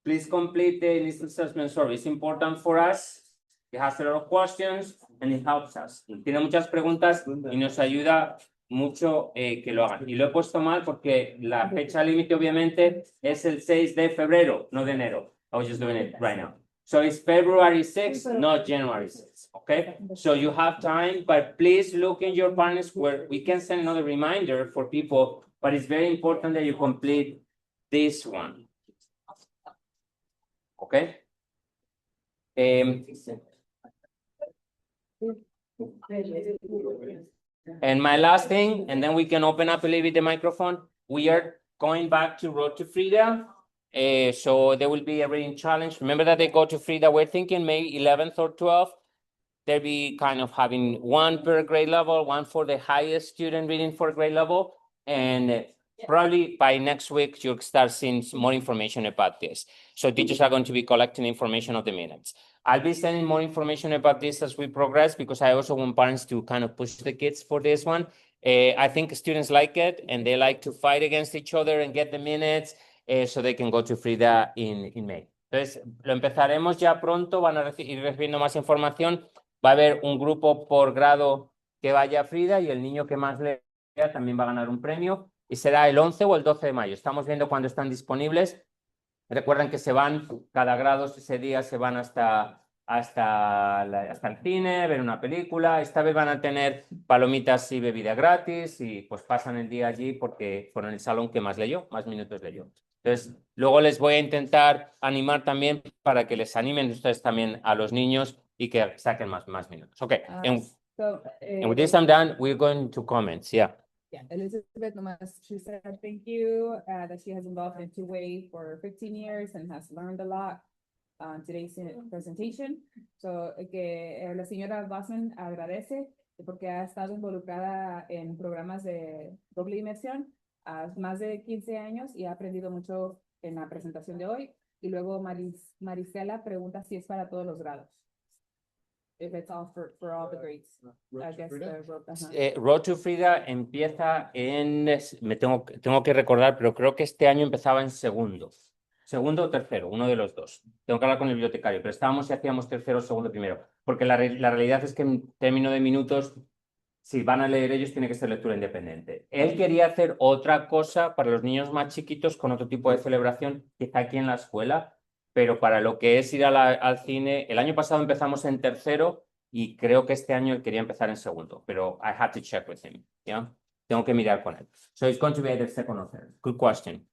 Please complete the Needs Assessment Survey. It's important for us. It has a lot of questions and it helps us. Tiene muchas preguntas y nos ayuda mucho que lo hagan. Y lo he puesto mal porque la fecha límite obviamente es el 6 de febrero, no de enero. I was just doing it right now. So it's February 6th, not January 6th, okay? So you have time, but please look in your Partner Square. We can send another reminder for people, but it's very important that you complete this one. Okay? And my last thing, and then we can open up a little bit the microphone. We are going back to Road to Frida. So there will be a reading challenge. Remember that they go to Frida. We're thinking May 11th or 12th. They'll be kind of having one per grade level, one for the highest student reading for grade level. And probably by next week, you'll start seeing more information about this. So teachers are going to be collecting information of the minutes. I'll be sending more information about this as we progress because I also want parents to kind of push the kids for this one. I think students like it and they like to fight against each other and get the minutes so they can go to Frida in May. Entonces, lo empezaremos ya pronto, van a ir recibiendo más información. Va a haber un grupo por grado que vaya a Frida y el niño que más lea también va a ganar un premio y será el 11 o el 12 de mayo. Estamos viendo cuándo están disponibles. Recuerden que se van, cada grado ese día se van hasta el cine, ver una película. Esta vez van a tener palomitas y bebida gratis y pues pasan el día allí porque fueron el salón que más leyó, más minutos leyó. Entonces, luego les voy a intentar animar también para que les animen ustedes también a los niños y que saquen más minutos. Okay, and with this I'm done, we're going to comments, yeah. Yeah, Elizabeth Nomas, she said, thank you, that she has involved in two-way for 15 years and has learned a lot on today's presentation. So, la señora Bosman agradece porque ha estado involucrada en programas de doble inmersión a más de 15 años y ha aprendido mucho en la presentación de hoy. Y luego Marisela pregunta si es para todos los grados. If it's all for all the grades. I guess the Road to Frida empieza tengo que recordar, pero creo que este año empezaba en segundo o tercero, uno de los dos. Tengo que hablar con el bibliotecario, pero estábamos si hacíamos tercero, segundo, primero, porque la realidad es que en términos de minutos, si van a leer ellos, tiene que ser lectura independiente. Él quería hacer otra cosa para los niños más chiquitos con otro tipo de celebración, quizá aquí en la escuela, pero para lo que es ir al cine, el año pasado empezamos en tercero y creo que este año él quería empezar en segundo, pero I had to check with him, yeah? Tengo que mirar con él. So it's going to be either second or third. Good question.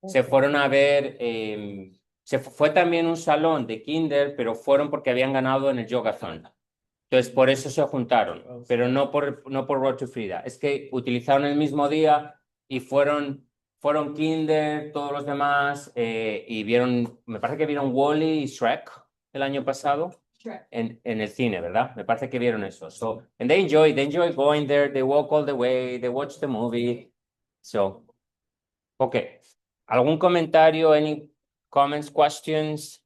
Se fueron a ver, fue también un salón de kinder, pero fueron porque habían ganado en el Yogathon. Entonces, por eso se juntaron, pero no por Road to Frida. Es que utilizaron el mismo día y fueron kinder, todos los demás, y me parece que vieron Wall-E y Shrek el año pasado en el cine, ¿verdad? Me parece que vieron eso. So, and they enjoy going there, they walk all the way, they watch the movie. So, okay. ¿Algún comentario? Any comments, questions?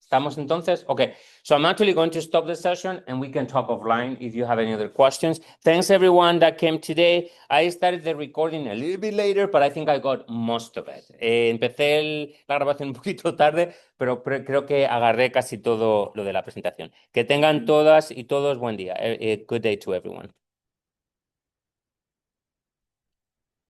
¿Estamos entonces? Okay, so I'm actually going to stop the session and we can talk offline if you have any other questions. Thanks everyone that came today. I started the recording a little bit later, but I think I got most of it. Empecé la grabación un poquito tarde, pero creo que agarré casi todo lo de la presentación. Que tengan todas y todos buen día. Good day to everyone.